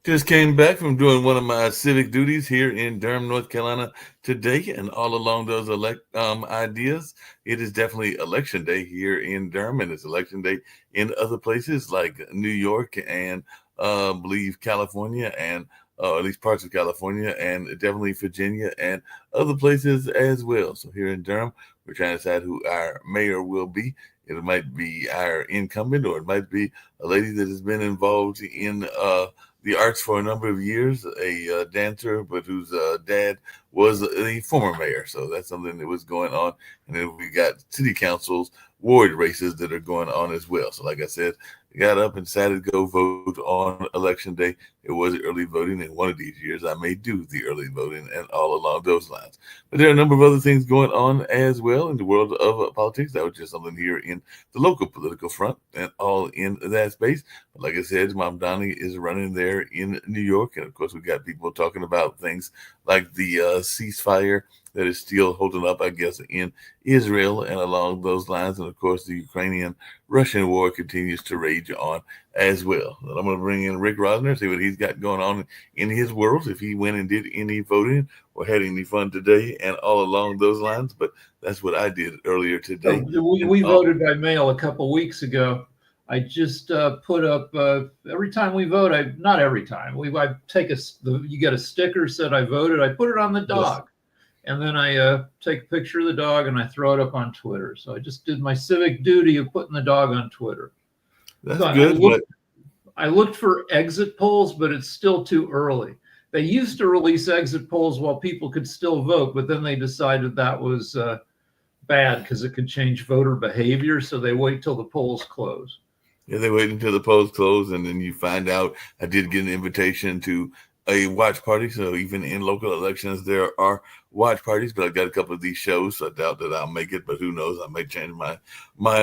Just came back from doing one of my civic duties here in Durham, North Carolina today, and all along those ideas, it is definitely election day here in Durham, and it's election day in other places like New York and I believe California, and at least parts of California, and definitely Virginia and other places as well. So here in Durham, we're trying to decide who our mayor will be. It might be our incumbent, or it might be a lady that has been involved in the arts for a number of years, a dancer, but whose dad was a former mayor. So that's something that was going on. And then we got city councils, ward races that are going on as well. So like I said, got up and decided to go vote on election day. It was early voting, and one of these years I may do the early voting and all along those lines. But there are a number of other things going on as well in the world of politics. That was just something here in the local political front and all in that space. But like I said, Mom Donnie is running there in New York. And of course, we got people talking about things like the ceasefire that is still holding up, I guess, in Israel and along those lines. And of course, the Ukrainian-Russian war continues to rage on as well. And I'm going to bring in Rick Rosner, see what he's got going on in his world, if he went and did any voting or had any fun today and all along those lines. But that's what I did earlier today. We voted by mail a couple weeks ago. I just put up every time we vote. Not every time. I take you get a sticker said I voted. I put it on the dog. Yes. And then I take a picture of the dog and I throw it up on Twitter. So I just did my civic duty of putting the dog on Twitter. That's good. I looked for exit polls, but it's still too early. They used to release exit polls while people could still vote, but then they decided that was bad because it could change voter behavior. So they wait till the polls close. Yeah, they wait until the polls close, and then you find out. I did get an invitation to a watch party. So even in local elections, there are watch parties, but I've got a couple of these shows. So I doubt that I'll make it, but who knows? I may change my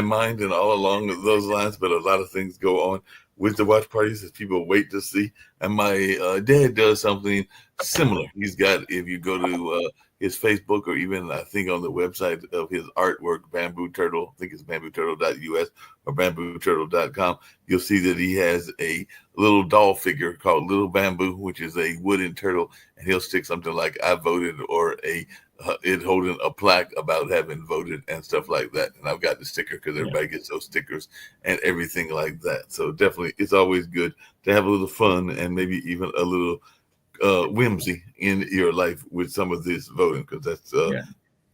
mind and all along those lines. But a lot of things go on with the watch parties as people wait to see. And my dad does something similar. He's got, if you go to his Facebook, or even I think on the website of his artwork, Bamboo Turtle, I think it's bambooturtle.us or bambooturtle.com, you'll see that he has a little doll figure called Little Bamboo, which is a wooden turtle, and he'll stick something like "I voted" or it holding a plaque about having voted and stuff like that. And I've got the sticker because everybody gets those stickers and everything like that. So definitely, it's always good to have a little fun and maybe even a little whimsy in your life with some of this voting, because that's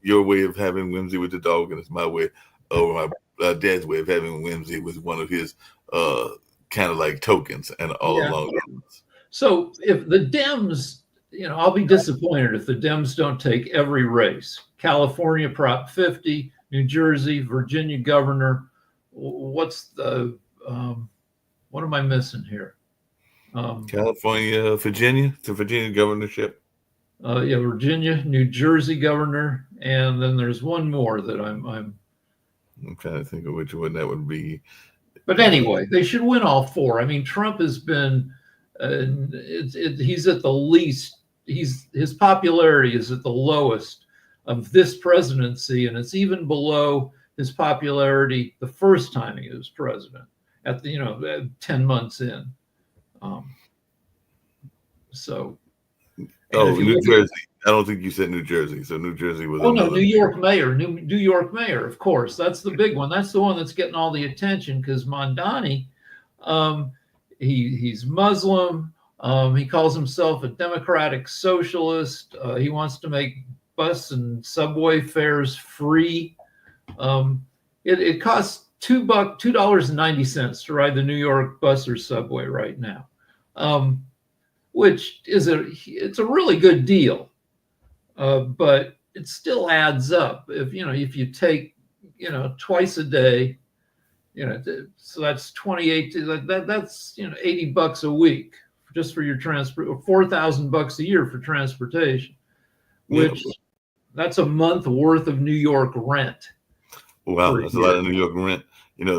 your way of having whimsy with the dog, and it's my way, or my dad's way of having whimsy with one of his kind of like tokens and all along those. So if the Dems, I'll be disappointed if the Dems don't take every race. California Prop 50, New Jersey, Virginia governor. What's the what am I missing here? California, Virginia, the Virginia governorship. Virginia, New Jersey governor, and then there's one more that I'm trying to think of which one that would be. But anyway, they should win all four. I mean, Trump has been he's at the least. His popularity is at the lowest of this presidency, and it's even below his popularity the first time he was president at the 10 months in. New Jersey. I don't think you said New Jersey. So New Jersey was. Oh no, New York mayor. New York mayor, of course. That's the big one. That's the one that's getting all the attention because Mamdani, he's Muslim. He calls himself a democratic socialist. He wants to make bus and subway fares free. It costs $2.90 to ride the New York bus or subway right now. Which is it's a really good deal, but it still adds up. If you take twice a day, so that's 28. That's $80 a week just for your transport, or $4,000 a year for transportation, which that's a month worth of New York rent. Wow, that's a lot of New York rent.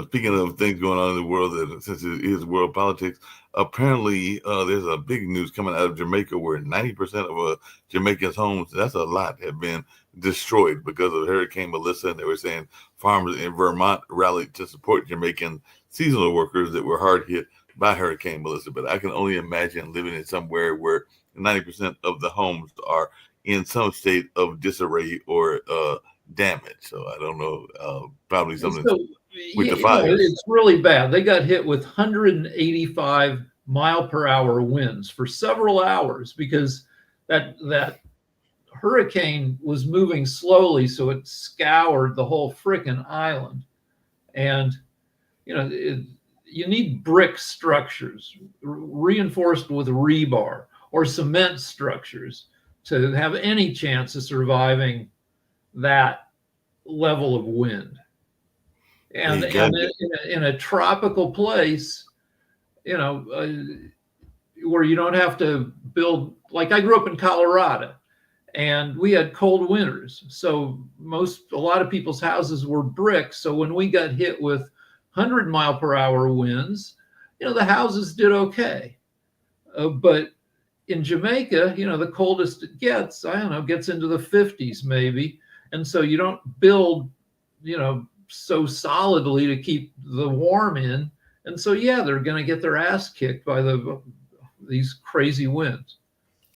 Speaking of things going on in the world, that since it is world politics, apparently there's a big news coming out of Jamaica where 90% of Jamaica's homes, that's a lot, have been destroyed because of Hurricane Melissa. And they were saying farmers in Vermont rallied to support Jamaican seasonal workers that were hard hit by Hurricane Melissa, but I can only imagine living in somewhere where 90% of the homes are in some state of disarray or damage. So I don't know, probably And something so, with yeah, the fires. it's really bad. They got hit with 185-mile-per-hour winds for several hours because that hurricane was moving slowly, so it scoured the whole frickin' island. And you need brick structures reinforced with rebar or cement structures to have any chance of surviving that level of wind. And in a tropical place, where you don't have to build, like I grew up in Colorado and we had cold winters. So a lot of people's houses were brick. So when we got hit with 100-mile-per-hour winds, the houses did okay. But in Jamaica, the coldest it gets, I don't know, gets into the 50s maybe. And so you don't build, so solidly to keep the warm in. And so, yeah, they're going to get their ass kicked by these crazy winds.